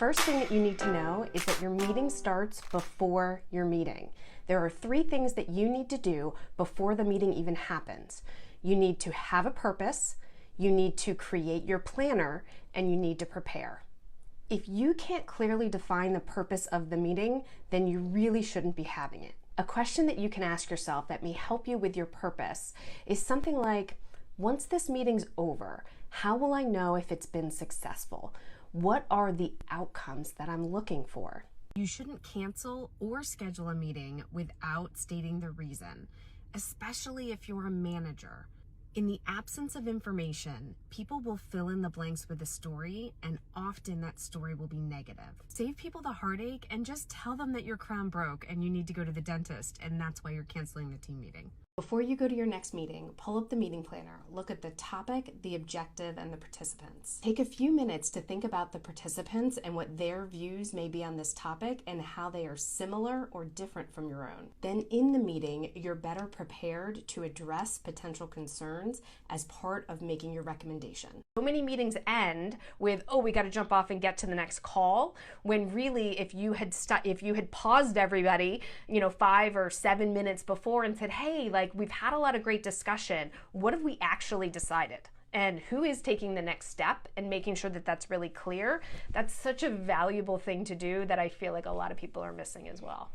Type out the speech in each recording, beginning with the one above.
first thing that you need to know is that your meeting starts before your meeting. There are 3 things that you need to do before the meeting even happens. You need to have a purpose, you need to create your planner, and you need to prepare. If you can't clearly define the purpose of the meeting, then you really shouldn't be having it. A question that you can ask yourself that may help you with your purpose is something like, once this meeting's over, how will I know if it's been successful? What are the outcomes that I'm looking for? You shouldn't cancel or schedule a meeting without stating the reason, especially if you're a manager. In the absence of information, people will fill in the blanks with a story, and often that story will be negative. Save people the heartache and just tell them that your crown broke and you need to go to the dentist, and that's why you're canceling the team meeting. Before you go to your next meeting, pull up the meeting planner, look at the topic, the objective, and the participants. Take a few minutes to think about the participants and what their views may be on this topic and how they are similar or different from your own. Then in the meeting, you're better prepared to address potential concerns as part of making your recommendation. So many meetings end with, oh, we got to jump off and get to the next call, when really if you had paused everybody, 5 or 7 minutes before and said, hey, we've had a lot of great discussion. What have we actually decided? And who is taking the next step and making sure that that's really clear? That's such a valuable thing to do that I feel like a lot of people are missing as well.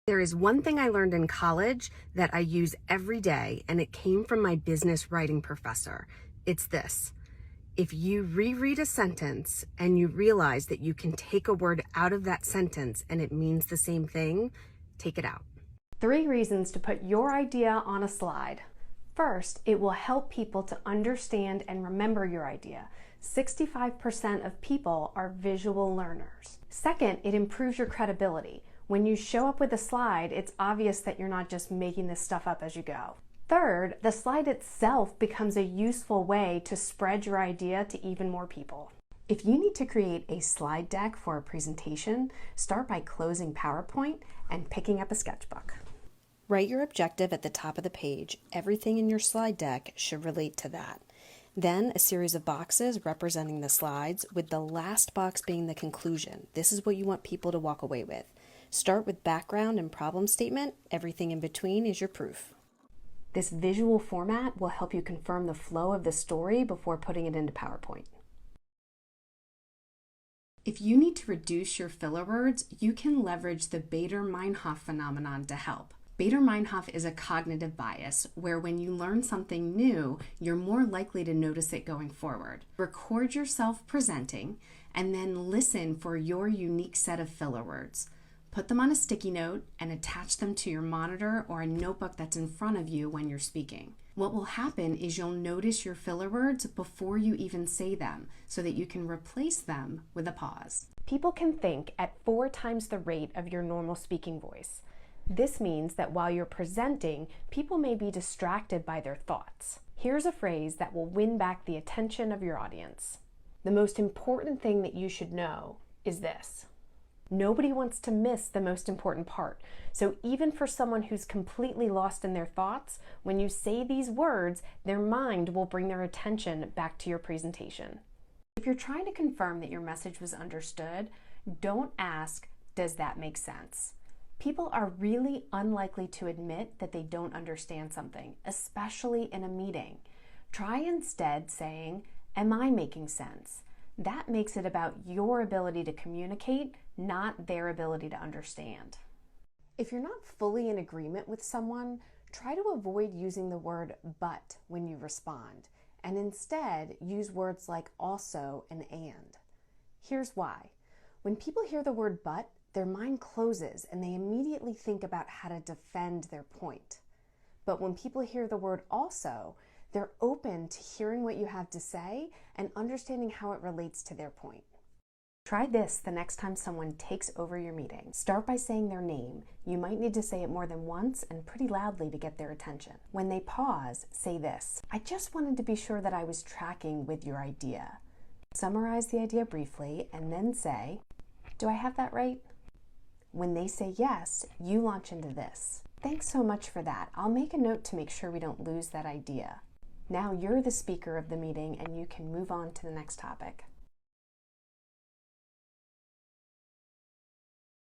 There is one thing I learned in college that I use every day, and it came from my business writing professor. It's this. If you reread a sentence and you realize that you can take a word out of that sentence and it means the same thing, take it out. 3 reasons to put your idea on a slide. First, it will help people to understand and remember your idea. 65% of people are visual learners. Second, it improves your credibility. When you show up with a slide, it's obvious that you're not just making this stuff up as you go. Third, the slide itself becomes a useful way to spread your idea to even more people. If you need to create a slide deck for a presentation, start by closing PowerPoint and picking up a sketchbook. Write your objective at the top of the page. Everything in your slide deck should relate to that. Then a series of boxes representing the slides, with the last box being the conclusion. This is what you want people to walk away with. Start with background and problem statement. Everything in between is your proof. This visual format will help you confirm the flow of the story before putting it into PowerPoint. If you need to reduce your filler words, you can leverage the Baader-Meinhof phenomenon to help. Baader-Meinhof is a cognitive bias where when you learn something new, you're more likely to notice it going forward. Record yourself presenting and then listen for your unique set of filler words. Put them on a sticky note and attach them to your monitor or a notebook that's in front of you when you're speaking. What will happen is you'll notice your filler words before you even say them so that you can replace them with a pause. People can think at 4 times the rate of your normal speaking voice. This means that while you're presenting, people may be distracted by their thoughts. Here's a phrase that will win back the attention of your audience. The most important thing that you should know is this. Nobody wants to miss the most important part. So even for someone who's completely lost in their thoughts, when you say these words, their mind will bring their attention back to your presentation. If you're trying to confirm that your message was understood, don't ask, does that make sense? People are really unlikely to admit that they don't understand something, especially in a meeting. Try instead saying, am I making sense? That makes it about your ability to communicate, not their ability to understand. If you're not fully in agreement with someone, try to avoid using the word but when you respond, and instead use words like also and and. Here's why. When people hear the word but, their mind closes and they immediately think about how to defend their point. But when people hear the word also, they're open to hearing what you have to say and understanding how it relates to their point. Try this the next time someone takes over your meeting. Start by saying their name. You might need to say it more than once and pretty loudly to get their attention. When they pause, say this. I just wanted to be sure that I was tracking with your idea. Summarize the idea briefly and then say, do I have that right? When they say yes, you launch into this. Thanks so much for that. I'll make a note to make sure we don't lose that idea. Now you're the speaker of the meeting and you can move on to the next topic.